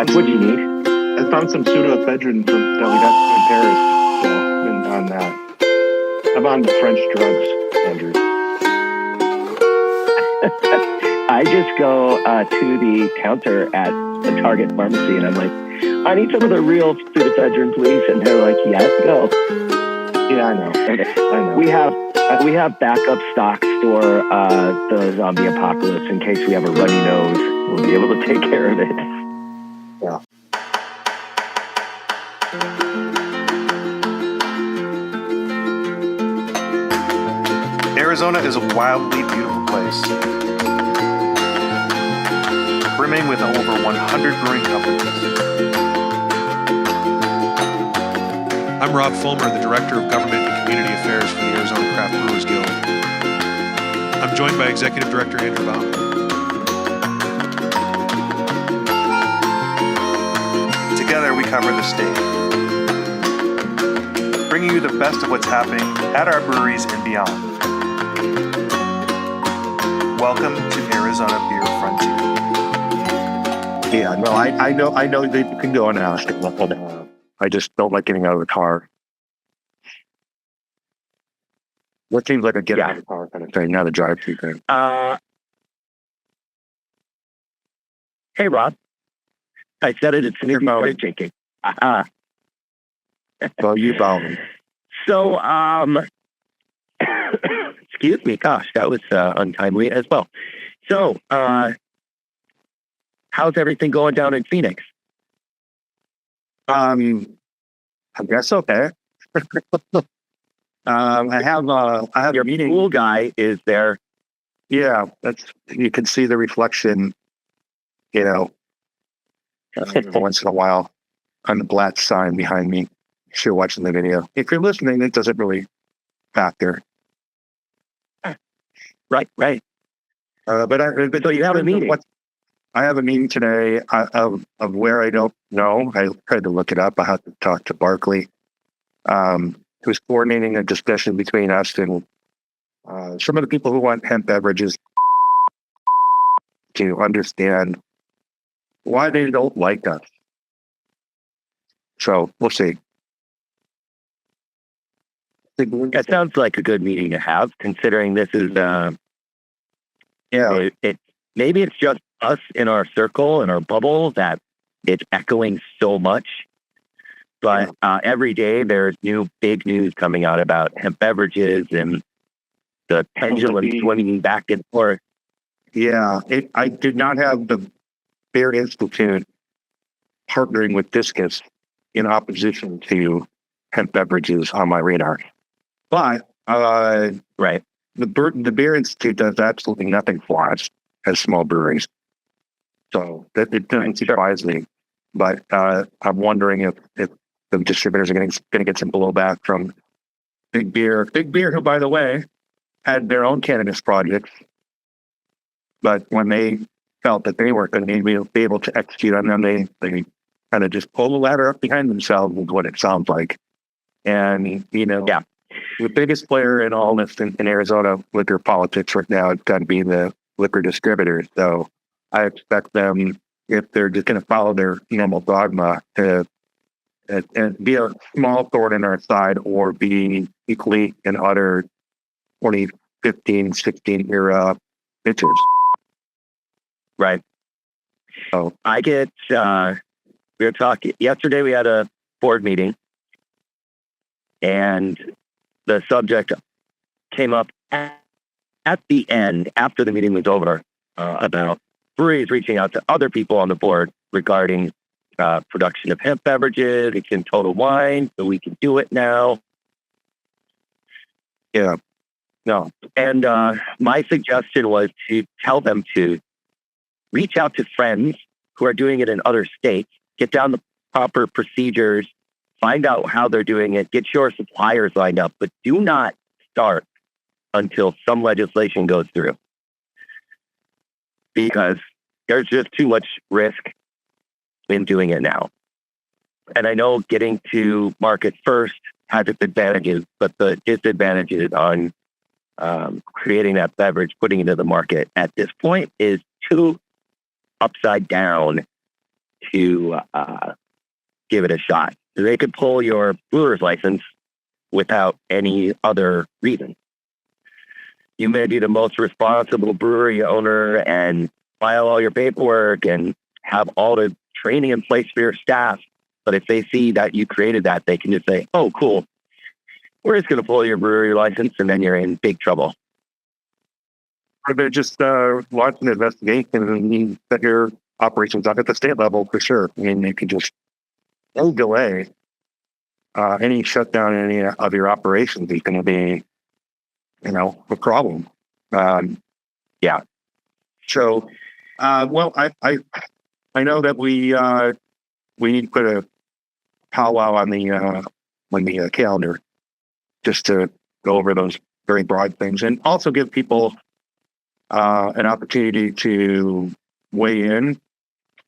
That's what you need. I found some pseudoephedrine that we got in Paris. So I've been on that. I'm on the French drugs, Andrew. I just go to the counter at the Target pharmacy, and I'm like, I need some of the real pseudoephedrine, please. And they're like, yes, go. Yeah, I know. We have backup stocks for the zombie apocalypse in case we have a runny nose. We'll be able to take care of it. Yeah. Arizona is a wildly beautiful place, brimming with over 100 brewing companies. I'm Rob Fulmer, the Director of Government and Community Affairs for the Arizona Craft Brewers Guild. I'm joined by Executive Director Andrew Baum. Together we cover the state, bringing you the best of what's happening at our breweries and beyond. Welcome to Arizona Beer Frontier. Yeah, no, I know that you can go on now. I just don't like getting out of the car. What seems like a get out of the car kind of thing, not a drive-through thing. Hey, Rob. I said it. It's an interview drinking. Well, you found me. So, excuse me. Gosh, that was untimely as well. So, how's everything going down in Phoenix? I guess okay. I have Your meeting. pool guy is there. Yeah, you can see the reflection, once in a while on the black sign behind me. If you're watching the video, if you're listening, it doesn't really factor. Right. But So you have a meeting. I have a meeting today of where I don't know. I tried to look it up. I have to talk to Barkley, who's coordinating a discussion between us and some of the people who want hemp beverages to understand why they don't like us. So we'll see. That sounds like a good meeting to have, considering this is, maybe it's just us in our circle, in our bubble, that it's echoing so much. But every day there's new big news coming out about hemp beverages and the pendulum swinging back and forth. Yeah, I did not have the Bear Institute partnering with Discus in opposition to hemp beverages on my radar. But Right. the Beer Institute does absolutely nothing for us as small breweries. So it doesn't surprise me. But I'm wondering if the distributors are going to get some blowback from Big Beer. Big Beer, who, by the way, had their own cannabis projects. But when they felt that they weren't going to be able to execute on them, they kind of just pull the ladder up behind themselves with what it sounds like. And, the biggest player in all this in Arizona liquor politics right now has got to be the liquor distributors. So I expect them, if they're just going to follow their normal dogma, to be a small thorn in our side or be equally and utter 2015, 16 era bitches. Right. So I get, we were talking, yesterday we had a board meeting, and the subject came up at the end, after the meeting was over, about breweries reaching out to other people on the board regarding production of hemp beverages. It's in Total Wine, so we can do it now. yeah, no, And my suggestion was to tell them to reach out to friends who are doing it in other states, get down the proper procedures, find out how they're doing it, get your suppliers lined up, but do not start until some legislation goes through. Because there's just too much risk in doing it now. And I know getting to market first has its advantages, but the disadvantages on creating that beverage, putting it into the market at this point is too upside down to give it a shot. They could pull your brewer's license without any other reason. You may be the most responsible brewery owner and file all your paperwork and have all the training in place for your staff. But if they see that you created that, they can just say, oh, cool. We're just going to pull your brewery license, and then you're in big trouble. Or they're just launch an investigation and set your operations up at the state level for sure. I mean, they could just no delay any shutdown in any of your operations is going to be, a problem. Yeah. So, well, I know that we need to put a powwow on the calendar just to go over those very broad things and also give people an opportunity to weigh in,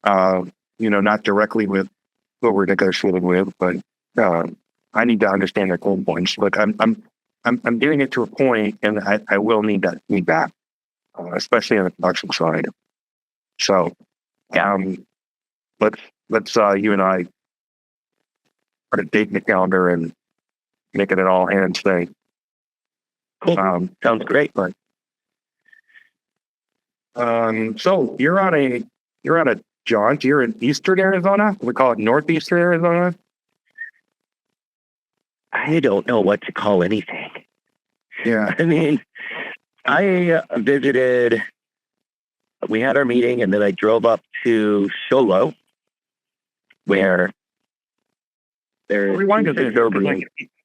not directly with what we're negotiating with, but I need to understand their cold points. Look, I'm doing it to a point, and I will need that feedback, especially on the production side. So, let's you and I put a date in the calendar and make it an all hands thing. Cool. Sounds great. But so you're on a jaunt. You're in Eastern Arizona. We call it Northeastern Arizona. I don't know what to call anything. Yeah. I mean, I visited, we had our meeting, and then I drove up to Show Low, where there's Rewind a bit.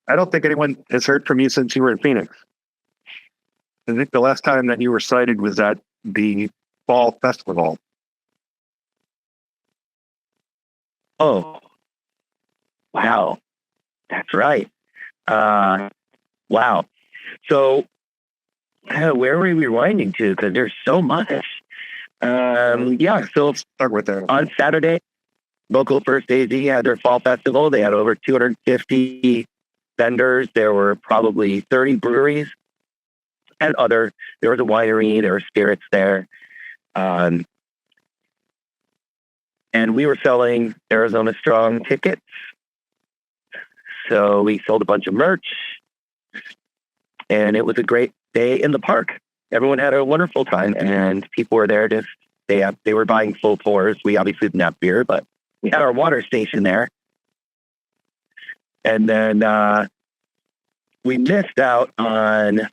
I don't think anyone has heard from you since you were in Phoenix. I think the last time that you were cited was at the fall festival. Oh, wow. That's right. Wow. So, where are we rewinding to? Because there's so much. So Start with that. on Saturday, Local First AZ had their fall festival. They had over 250 vendors. There were probably 30 breweries and there was a winery, there were spirits there. And we were selling Arizona Strong tickets. So we sold a bunch of merch, and it was a great day in the park. Everyone had a wonderful time, and people were there they were buying full pours. We obviously didn't have beer, but we had our water station there. And then we missed out on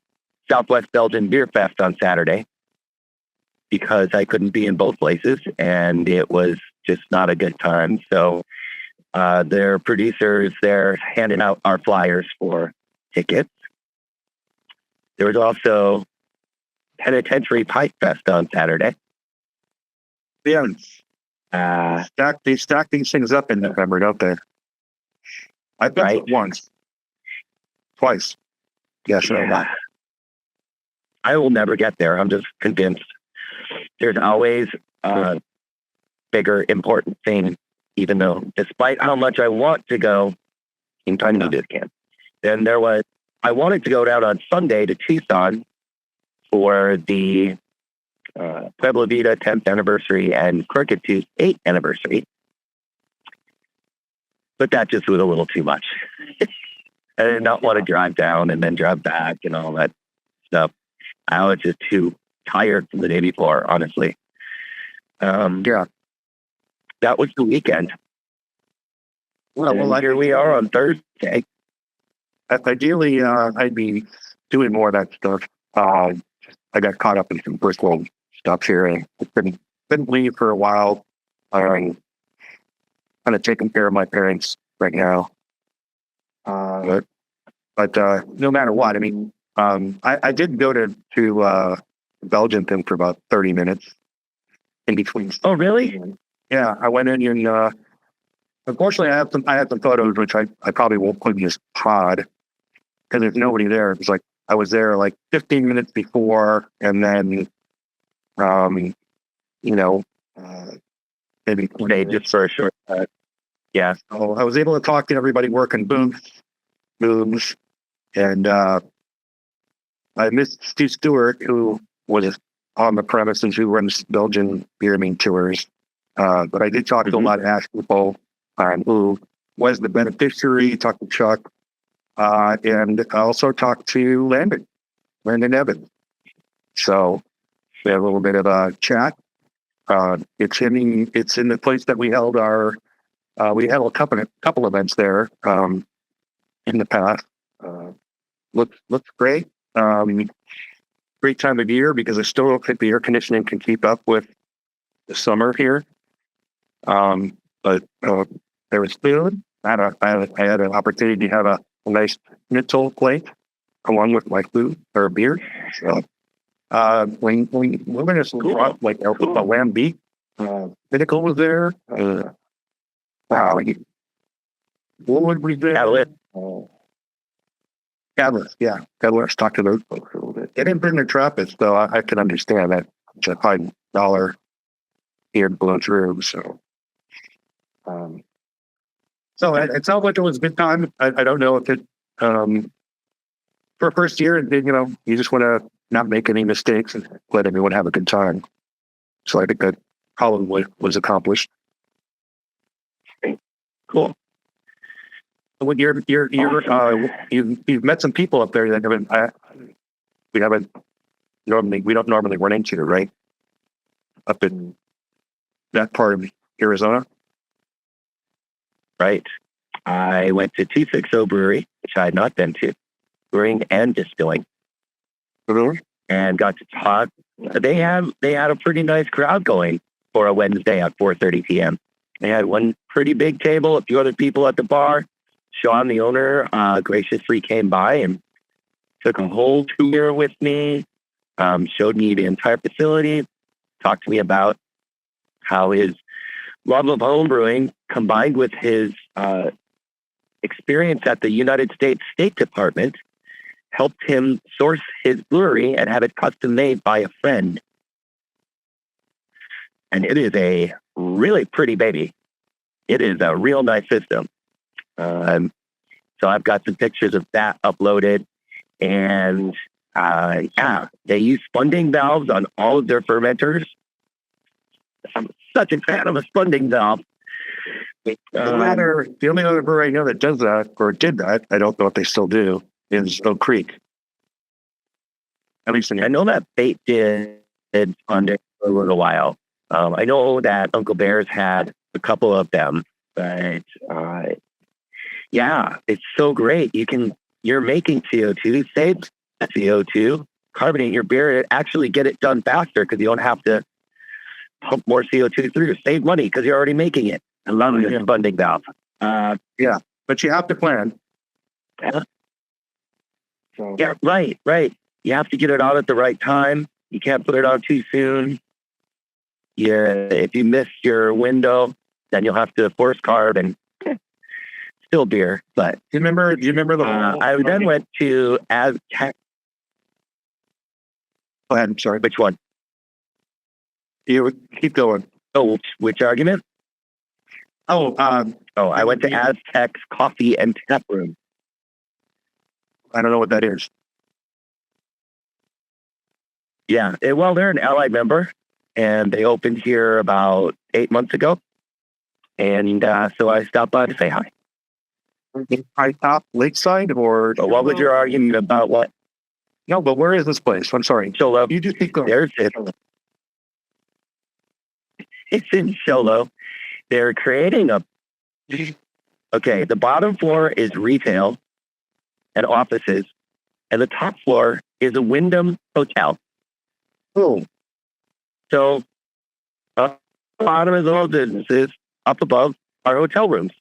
Southwest Belgian Beer Fest on Saturday because I couldn't be in both places, and it was just not a good time. So their producers, they're handing out our flyers for tickets. There was also Penitentiary Pipe Fest on Saturday. Yeah. They stack these things up in November, don't they? I've been Right. once. Twice. Yes. Yeah. I will never get there. I'm just convinced. There's always a bigger, important thing, even though, despite how much I want to go, in time to just can't. Then I wanted to go down on Sunday to Tucson for the Pueblo Vita 10th anniversary and Crooked Tooth 8th anniversary. But that just was a little too much. I did not want to drive down and then drive back and all that stuff. I was just too tired from the day before, honestly. Yeah. That was the weekend. Well, here we are on Thursday. Ideally, I'd be doing more of that stuff. I got caught up in some first world stuff here, and couldn't leave for a while. I'm kind of taking care of my parents right now. But no matter what, I mean, I did go to the Belgian thing for about 30 minutes in between. Oh, really? Yeah, I went in and unfortunately I had some photos which I probably won't put in this pod because there's nobody there. It was like I was there like 15 minutes before, and then maybe They just for a short yeah. so I was able to talk to everybody working booths, and I missed Steve Stewart, who was on the premises, who runs Belgian beer tours. But I did talk to a lot of Ash people who was the beneficiary, talked to Chuck, and I also talked to Landon Evans. So we had a little bit of a chat. It's in the place that we held we had a couple events there in the past. Looks great. Great time of year because I still don't think the air conditioning can keep up with the summer here. But there was food. I had an opportunity to have a nice schnitzel plate along with my food or beer. So when we're going to like a lamb beef, Pinnacle was there. Wow, what would we do? Catalyst, yeah. Catalyst, talk to those folks a little bit. They didn't bring their trumpets, though. I can understand that it's a $5 here to blow through. So, it sounds like it was a good time. I don't know if it, for first year, you just want to not make any mistakes and let everyone have a good time. So I think that probably was accomplished. Cool. When you've met some people up there that we don't normally run into, right? Up in that part of Arizona. Right. I went to 260 Brewery, which I had not been to, brewing and distilling, and got to talk. They had a pretty nice crowd going for a Wednesday at 4:30 p.m. They had one pretty big table, a few other people at the bar. Sean, the owner, graciously came by and took a whole tour with me, showed me the entire facility, talked to me about how his love of homebrewing combined with his experience at the United States State Department helped him source his brewery and have it custom made by a friend. And it is a really pretty baby. It is a real nice system. So I've got some pictures of that uploaded, and they use funding valves on all of their fermenters. I'm such a fan of a funding valve. The only other brewery I know that does that or did that, I don't know if they still do, is Oak Creek. At least I know that Bait did funding for a little while. I know that Uncle Bear's had a couple of them, but it's so great. You're making CO2, save CO2, carbonate your beer, and actually get it done faster because you don't have to pump more CO2 through. Save money because you're already making it. I love this funding valve. But you have to plan. Yeah. So. Yeah, right. You have to get it out at the right time. You can't put it on too soon. If you miss your window, then you'll have to force carb and still beer. But do you remember the? I then went to Aztec. Go ahead. I'm sorry. Which one? You keep going. Oh, which argument? I went to Aztec's Coffee and Tap Room. I don't know what that is. Yeah, they're an Allied member, and they opened here about 8 months ago. And so I stopped by to say hi. High Top Lakeside, or what was your argument about what? No, but where is this place? I'm sorry. Show You just keep going. There's it. It's in Sholo. They're creating okay, the bottom floor is retail and offices, and the top floor is a Wyndham hotel. Oh. So, the bottom of those businesses, up above, are hotel rooms.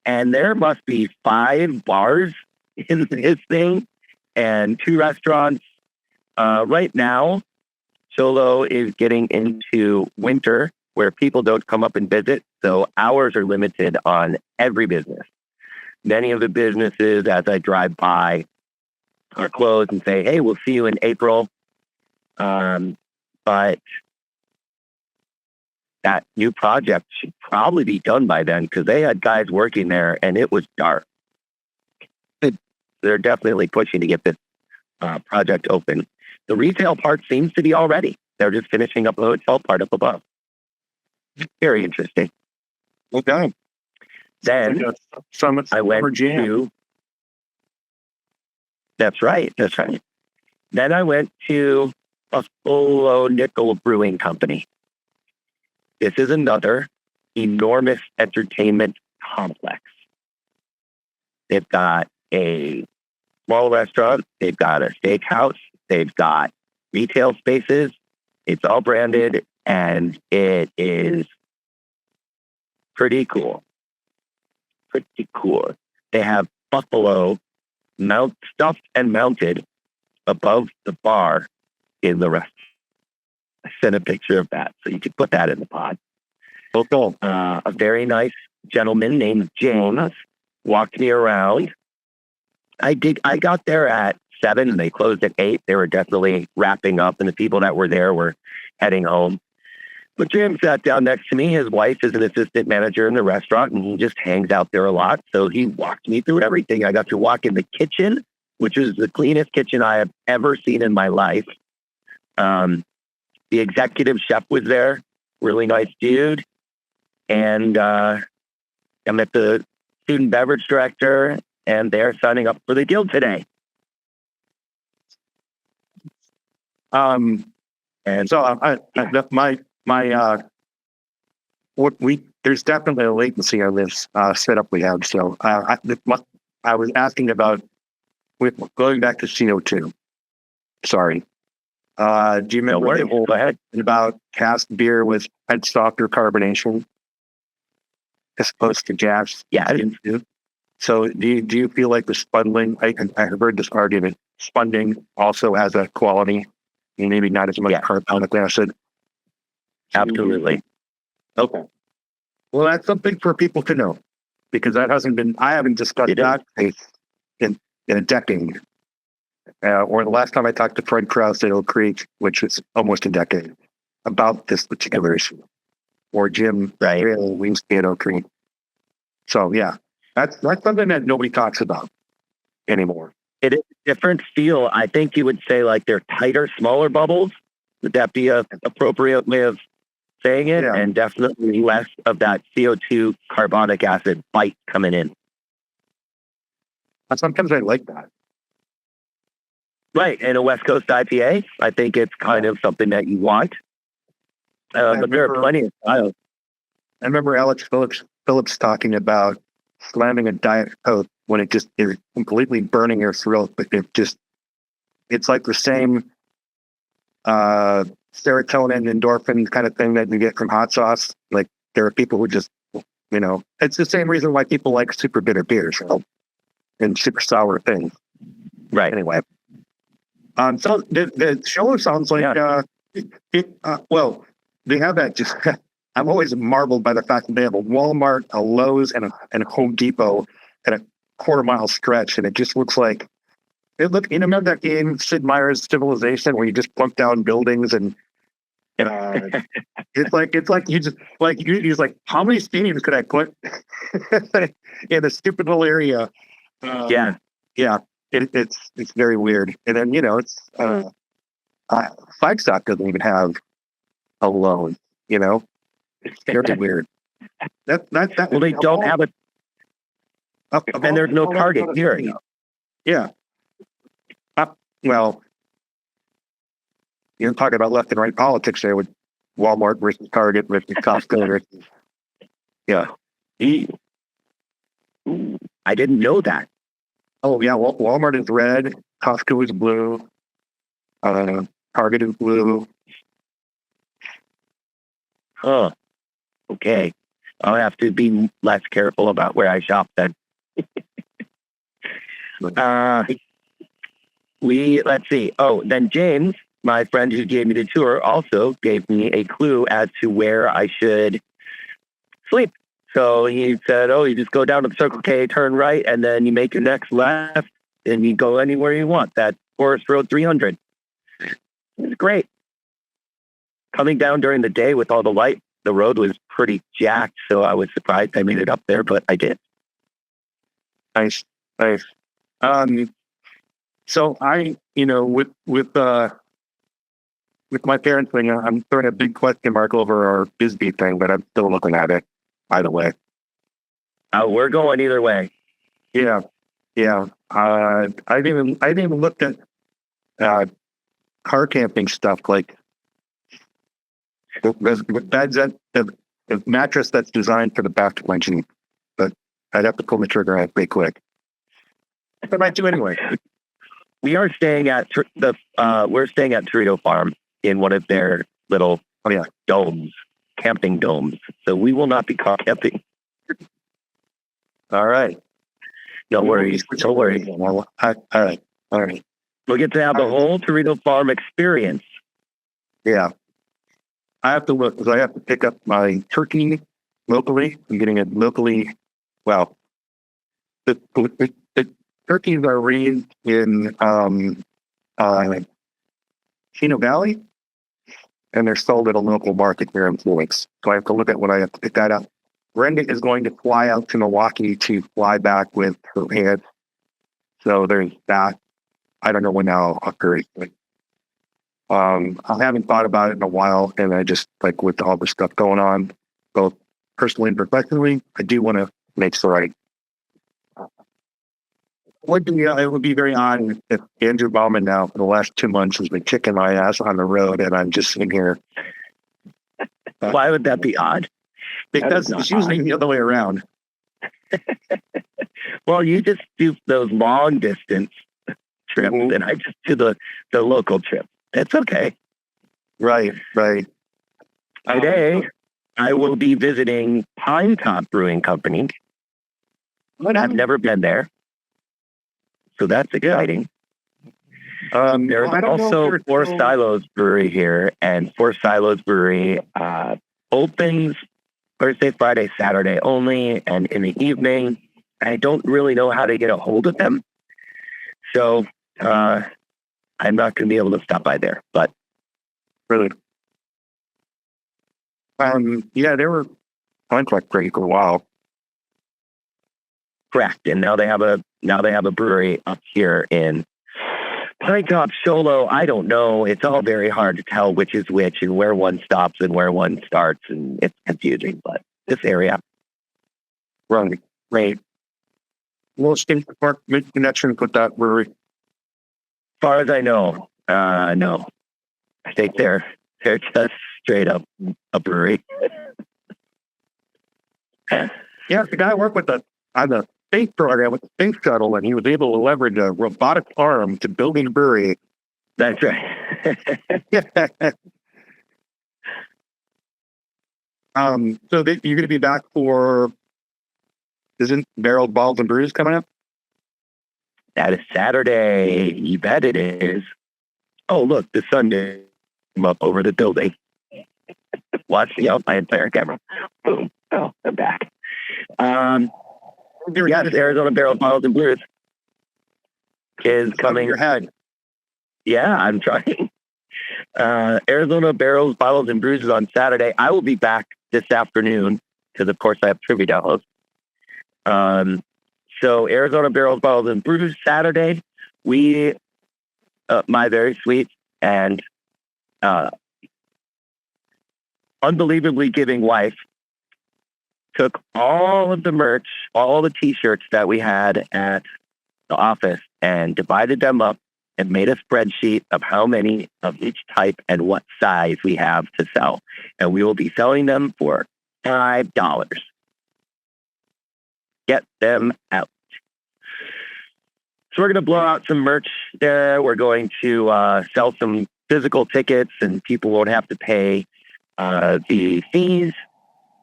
And there must be 5 bars in this thing and 2 restaurants. Right now, Sholo is getting into winter where people don't come up and visit. So hours are limited on every business. Many of the businesses, as I drive by, are closed and say, hey, we'll see you in April. But that new project should probably be done by then because they had guys working there and it was dark. They're definitely pushing to get this project open. The retail part seems to be all ready. They're just finishing up the hotel part up above. Very interesting. Okay. Then Summit I went Summer Jam. to. That's right. That's right. Then I went to Buffalo Nickel Brewing Company. This is another enormous entertainment complex. They've got a small restaurant. They've got a steakhouse. They've got retail spaces. It's all branded, and it is pretty cool. Pretty cool. They have buffalo stuffed and mounted above the bar in the restaurant. I sent a picture of that, so you could put that in the pod. Cool. A very nice gentleman named James walked me around. I got there at 7 and they closed at 8. They were definitely wrapping up, and the people that were there were heading home. But Jim sat down next to me. His wife is an assistant manager in the restaurant, and he just hangs out there a lot. So he walked me through everything. I got to walk in the kitchen, which is the cleanest kitchen I have ever seen in my life. The executive chef was there, really nice dude. And I met the student beverage director, and they're signing up for the guild today. And so there's definitely a latency on this setup we have. So I was asking about going back to CO2. Sorry. Do you remember the whole about cast beer with had softer carbonation as opposed to gas? Yeah, I didn't. So do you feel like the spunding? I heard this argument. Spunding also has a quality, maybe not as much carbonic acid. Absolutely. Okay. Well, that's something for people to know, because that hasn't been. I haven't discussed that in a decade. Or the last time I talked to Fred Krause at Oak Creek, which was almost a decade, about this particular issue, or Jim Winsky at Oak Creek. So yeah, that's something that nobody talks about anymore. It is a different feel. I think you would say like they're tighter, smaller bubbles. Would that be an appropriate way of saying it? Yeah. And definitely less of that CO2 carbonic acid bite coming in. Sometimes I like that. Right. And a West Coast IPA, I think it's kind of something that you want. But there are plenty of styles. I remember Alex Phillips talking about slamming a Diet Coke when it just is completely burning your throat, but it's like the same serotonin, endorphin kind of thing that you get from hot sauce. Like there are people who just, it's the same reason why people like super bitter beers and super sour things. Right. Anyway. So the show sounds like, well, they have that just, I'm always marveled by the fact that they have a Walmart, a Lowe's, and a Home Depot at a quarter-mile stretch, and it just looks like, remember that game, Sid Meier's Civilization, where you just plunk down buildings and it's like you just like how many stadiums could I put in a stupid little area? It's very weird. And then it's Flagstaff doesn't even have a loan. It's very weird. That well, they don't have it, and there's no Target here. Yeah. Well, you're talking about left and right politics there with Walmart versus Target versus Costco versus. Yeah. I didn't know that. Oh yeah, Walmart is red, Costco is blue, Target is blue. Oh, okay. I'll have to be less careful about where I shop then. Let's see. Oh, then James, my friend who gave me the tour, also gave me a clue as to where I should sleep. So he said, you just go down to the Circle K, turn right, and then you make your next left, and you go anywhere you want. That's Forest Road 300. It was great. Coming down during the day with all the light, the road was pretty jacked, so I was surprised I made it up there, but I did. Nice. So I, with with my parents thing, I'm throwing a big question mark over our Bisbee thing, but I'm still looking at it either way. We're going either way. Yeah. I didn't even looked at car camping stuff like the mattress that's designed for the back engine, but I'd have to pull the trigger on it pretty quick. I might do anyway. We are staying at Torito Farm in one of their little domes, camping domes. So we will not be car camping. All right. Don't worry. Don't worry. All right. We'll get to have the whole Torito Farm experience. Yeah. I have to look because I have to pick up my turkey locally. I'm getting it locally. Well, the turkeys are raised in Chino Valley, and they're sold at a local market here in Phoenix. So I have to look at when I have to pick that up. Brenda is going to fly out to Milwaukee to fly back with her aunt. So there's that. I don't know when that'll occur. But, I haven't thought about it in a while, and I just, like, with all the stuff going on, both personally and professionally, I do want to make sure it would be very odd if Andrew Bauman now for the last 2 months has been kicking my ass on the road, and I'm just sitting here. Why would that be odd? Because it's usually the other way around. Well, you just do those long distance trips, and I just do the local trip. It's okay. Right. Today, I will be visiting Pine Top Brewing Company. I've never been there, so that's exciting. There's also Four Silos Brewery here, and Four Silos Brewery opens Thursday, Friday, Saturday only, and in the evening. I don't really know how to get a hold of them, so I'm not going to be able to stop by there. But really, they were contract great for a while. Correct, and now they have a brewery up here in Pine Top Solo. I don't know. It's all very hard to tell which is which and where one stops and where one starts, and it's confusing. But this area, Right. Well, State Park make connection with that brewery. As far as I know, no. I think they're just straight up a brewery. Yeah, the guy I worked with on the space program with the space shuttle, and he was able to leverage a robotic arm to build a brewery. That's right. So you're going to be back for, isn't Barrel Balls and Brews coming up? That is Saturday. You bet it is. Oh, look, the sun came up over the building. Watch my entire camera. Boom. Oh, I'm back. Yes, Arizona Barrel Balls and Brews is coming. Your head. Yeah, I'm trying. Arizona Barrels, Bottles, and Brews is on Saturday. I will be back this afternoon because, of course, I have trivia to host. So Arizona Barrels, Bottles, and Brews Saturday. We, my very sweet and unbelievably giving wife, took all of the merch, all the T-shirts that we had at the office, and divided them up and made a spreadsheet of how many of each type and what size we have to sell. And we will be selling them for $5. Get them out. So we're going to blow out some merch there. We're going to sell some physical tickets, and people won't have to pay the fees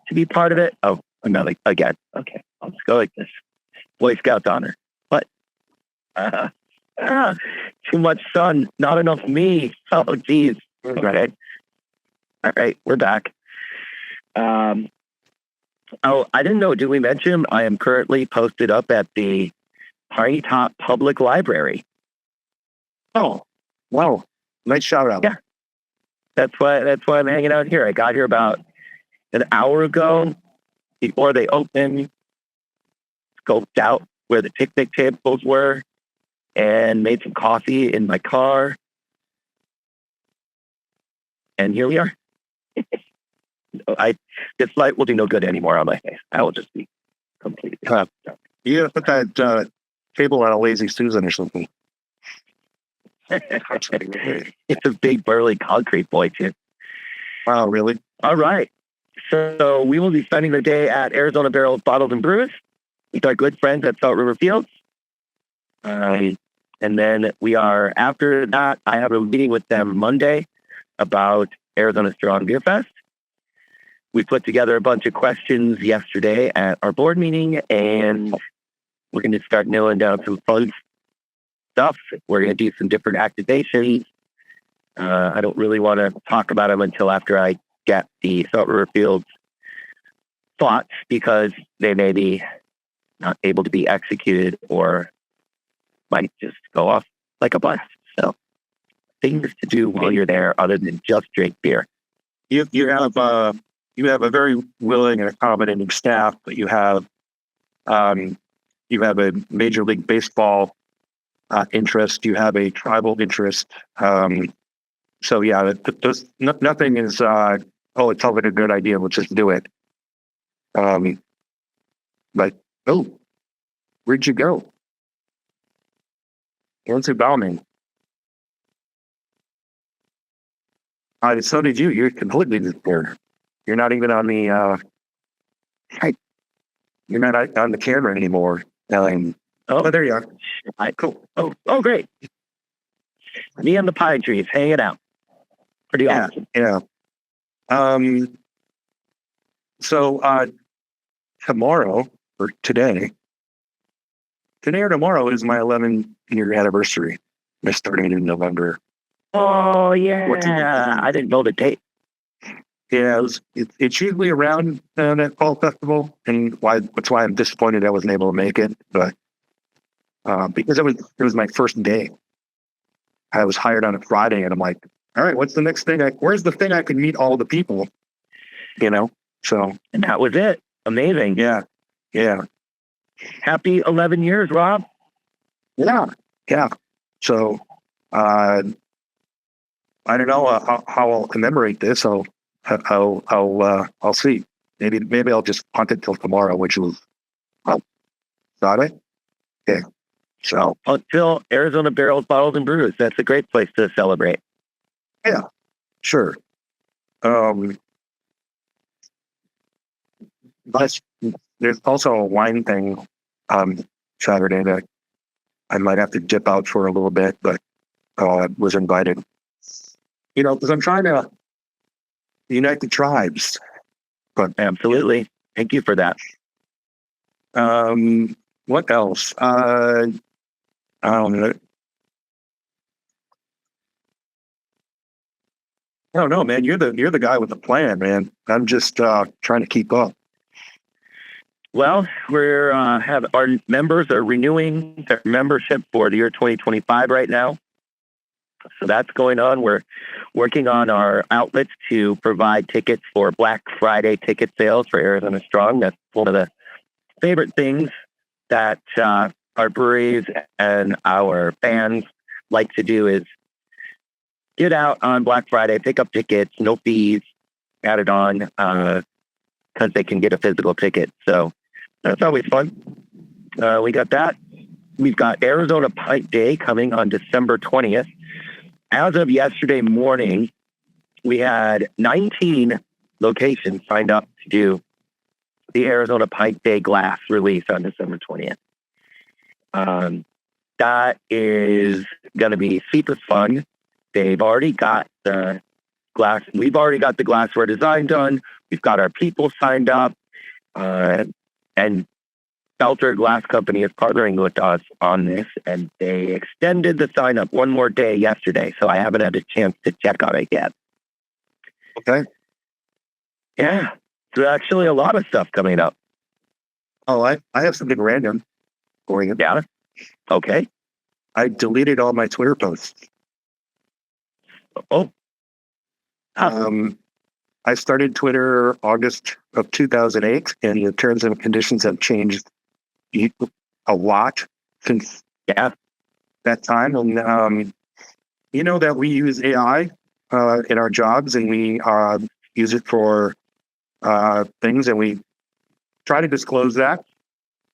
to be part of it. Oh, another again. Okay, I'll just go like this. Boy Scouts honor. What? Too much sun, not enough me. Oh, geez. Right. All right, we're back. Oh, I didn't know. Did we mention I am currently posted up at the Pine Top Public Library? Oh, wow. Nice shout out. Yeah. That's why I'm hanging out here. I got here about an hour ago before they opened, scoped out where the picnic tables were, and made some coffee in my car. And here we are. This light will do no good anymore on my face. I will just be completely. You gotta put that table on a Lazy Susan or something. It's a big burly concrete boy too. Wow, really? All right. So we will be spending the day at Arizona Barrels Bottled and Brews with our good friends at Salt River Fields. And then after that, I have a meeting with them Monday about Arizona Strong Beer Fest. We put together a bunch of questions yesterday at our board meeting, and we're going to start nailing down some fun stuff. We're going to do some different activations. I don't really want to talk about them until after I get the Salt River Fields thoughts, because they may be not able to be executed or might just go off like a blast. So things to do while you're there other than just drink beer. You have a very willing and accommodating staff, but you have a Major League Baseball interest. You have a tribal interest. So yeah, nothing is. It's always a good idea. Let's just do it. Like, where'd you go? Lindsey Bauman. So did you. You're completely disappeared. You're not even on the. You're not on the camera anymore. There you are. Cool. Oh, great. Me and the pine trees hanging out. Pretty awesome. Yeah. So tomorrow or today or tomorrow is my 11-year anniversary. I started in November. Oh yeah. I didn't know the date. Yeah, it's usually around that fall festival, and that's why I'm disappointed I wasn't able to make it. But because it was my first day, I was hired on a Friday, and I'm like, all right, what's the next thing? Where's the thing I can meet all the people? So and that was it. Amazing. Yeah. Happy 11 years, Rob. Yeah. So I don't know how I'll commemorate this. I'll see. Maybe I'll just punt it till tomorrow, which was Saturday. Yeah. So until Arizona Barrels Bottled and Brews, that's a great place to celebrate. Yeah, sure. But there's also a wine thing Saturday that I might have to dip out for a little bit, but was invited. Because I'm trying to unite the tribes. But absolutely, thank you for that. What else? I don't know. I don't know, man. You're the guy with the plan, man. I'm just trying to keep up. Well, we're our members are renewing their membership for the year 2025 right now. So that's going on. We're working on our outlets to provide tickets for Black Friday ticket sales for Arizona Strong. That's one of the favorite things that our breweries and our fans like to do is get out on Black Friday, pick up tickets, no fees added on, because they can get a physical ticket. So that's always fun. We got that. We've got Arizona Pint Day coming on December 20th. As of yesterday morning, we had 19 locations signed up to do the Arizona Pint Day glass release on December 20th. That is going to be super fun. They've already got the glass. We've already got the glassware design done. We've got our people signed up. And Belter Glass Company is partnering with us on this, and they extended the sign up one more day yesterday. So I haven't had a chance to check on it yet. Okay. Yeah. There's actually a lot of stuff coming up. Oh, I have something random for you. Yeah. Okay. I deleted all my Twitter posts. Oh. I started Twitter August of 2008, and the terms and conditions have changed a lot since that time. And you know that we use AI in our jobs, and we use it for things, and we try to disclose that.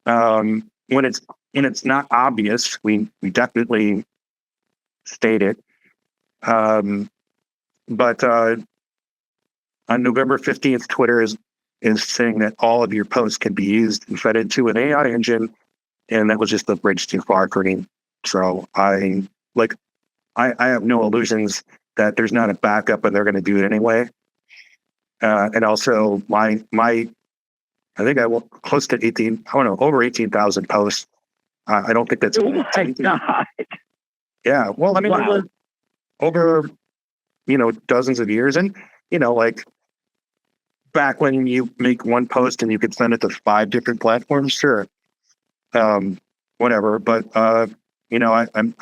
When it's not obvious, we definitely state it. But on November 15th, Twitter is saying that all of your posts can be used and fed into an AI engine, and that was just a bridge too far for me. So I have no illusions that there's not a backup and they're going to do it anyway. And also my I think I will close to 18, I don't know, over 18,000 posts. I don't think that's Oh my God. yeah. Well, I mean, Wow. over dozens of years, and like back when you make one post and you could send it to 5 different platforms, sure, whatever. But I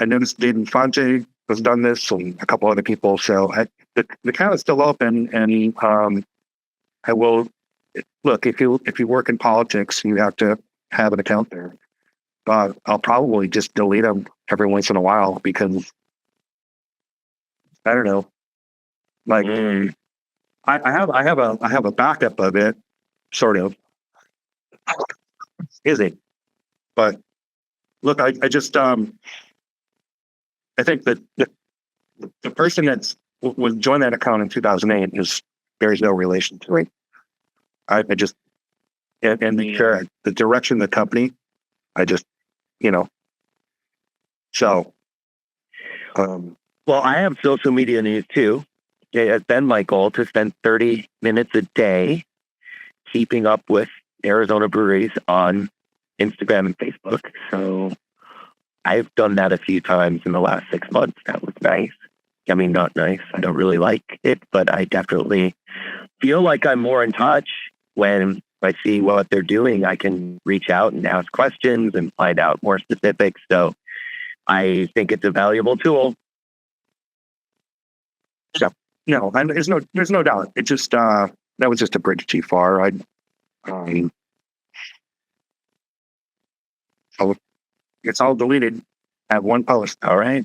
noticed Dave Infante has done this, and a couple other people. So the account is still open, and I will look, if you work in politics, you have to have an account there. I'll probably just delete them every once in a while because I don't know. Like I have a backup of it, sort of. Is it? But look, I just I think that the person that's was joined that account in 2008 bears no relation to it. I just and the direction of the company, I just so. Well, I have social media news too. It's been my goal to spend 30 minutes a day keeping up with Arizona breweries on Instagram and Facebook. So I've done that a few times in the last 6 months. That was nice. I mean, not nice. I don't really like it, but I definitely feel like I'm more in touch when I see what they're doing. I can reach out and ask questions and find out more specifics. So I think it's a valuable tool. No, and there's no doubt. It just that was just a bridge too far. It's all deleted at one post. All right.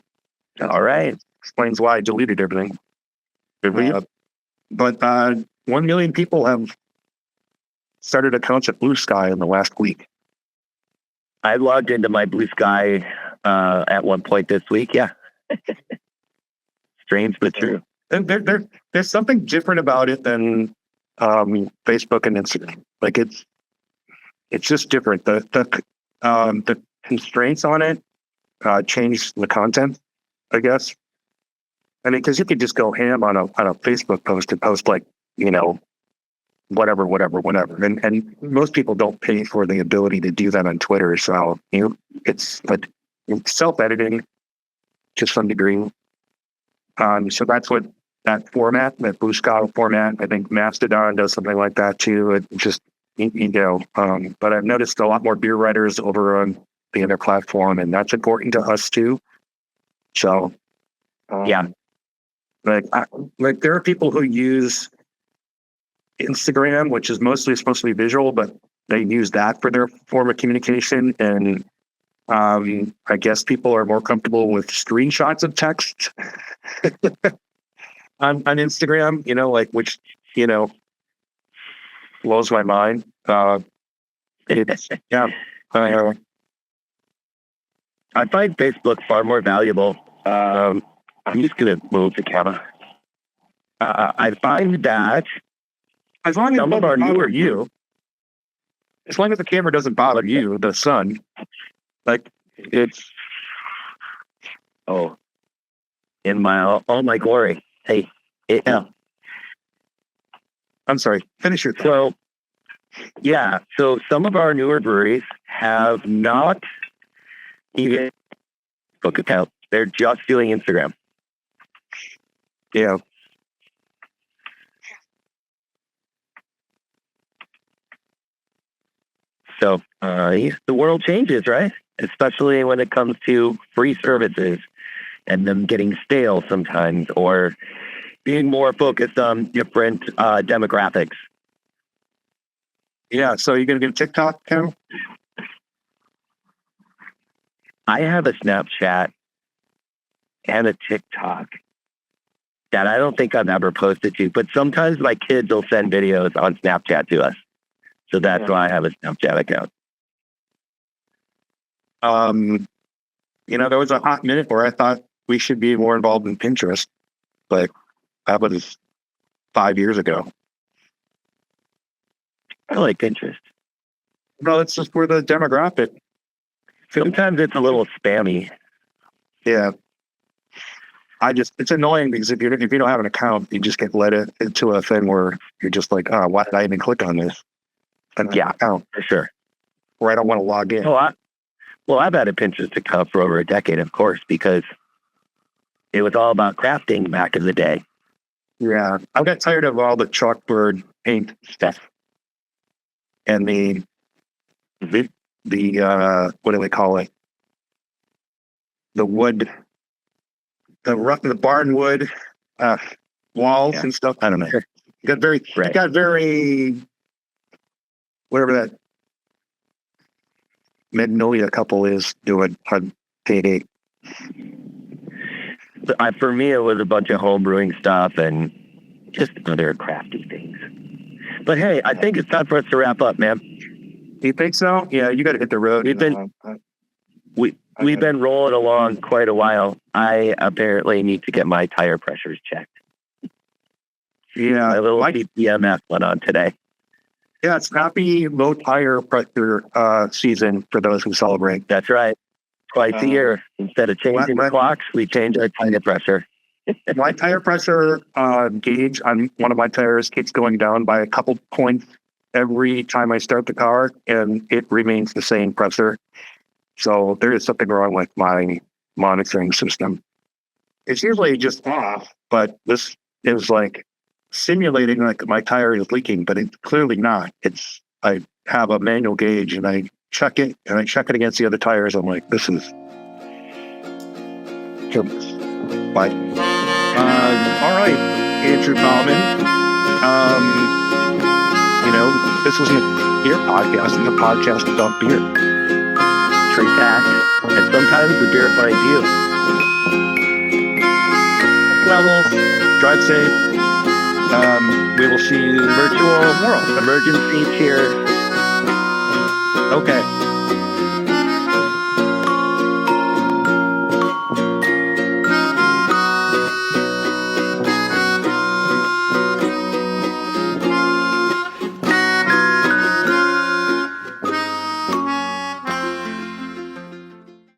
Explains why I deleted everything. But 1 million people have started accounts at Blue Sky in the last week. I logged into my Blue Sky at one point this week. Yeah. Strange, but true. And there's something different about it than Facebook and Instagram. Like it's just different. The constraints on it change the content, I guess. I mean, because you could just go ham on a Facebook post and post like whatever, and most people don't pay for the ability to do that on Twitter. So it's self-editing to some degree. So that's what that format, that Blue Sky format. I think Mastodon does something like that too. It just but I've noticed a lot more beer writers over on the other platform, and that's important to us too. So Yeah. Like there are people who use Instagram, which is mostly supposed to be visual, but they use that for their form of communication. And I guess people are more comfortable with screenshots of text on Instagram, which blows my mind. Yeah. I find Facebook far more valuable. I'm just going to move the camera. I find that As long as some of our newer as long as the camera doesn't bother you, the sun, like it's in all my glory. Hey, yeah. I'm sorry. Finish your thought. So, yeah. So some of our newer breweries have not even book account. They're just doing Instagram. Yeah. So the world changes, right? Especially when it comes to free services and them getting stale sometimes, or being more focused on different demographics. Yeah. So you're going to get a TikTok account? I have a Snapchat and a TikTok. that I don't think I've ever posted to, but sometimes my kids will send videos on Snapchat to us. So that's why I have a Snapchat account. There was a hot minute where I thought we should be more involved in Pinterest, but that was 5 years ago. I like Pinterest. No, it's just for the demographic. Sometimes it's a little spammy. Yeah. It's annoying because if you don't have an account, you just get led into a thing where you're just like, oh, why did I even click on this? And Yeah. account For sure. where I don't want to log in. I've had a Pinterest account for over a decade, of course, because it was all about crafting back in the day. Yeah. I got tired of all the chalkboard paint stuff. And the what do they call it? The wood, the barn wood walls and stuff. I don't know. It got very, whatever that Magnolia couple is doing on payday. For me, it was a bunch of home brewing stuff and just other crafty things. But hey, I think it's time for us to wrap up, man. Do you think so? Yeah, you got to hit the road. We've been rolling along quite a while. I apparently need to get my tire pressures checked. Yeah, My little DPMS went on today. yeah, it's happy low tire pressure season for those who celebrate. That's right. Twice a year. Instead of changing the clocks, we change our tire pressure. My tire pressure gauge on one of my tires keeps going down by a couple points every time I start the car, and it remains the same pressure. So there is something wrong with my monitoring system. It's usually just off, but this is like simulating like my tire is leaking, but it's clearly not. I have a manual gauge and I check it against the other tires. I'm like, this is but all right, Andrew Bauman. This wasn't a beer podcast. It's a podcast about beer. True fact. And sometimes the beer finds you. Level, drive safe. We will see you Virtual tomorrow. emergency cheers. Okay.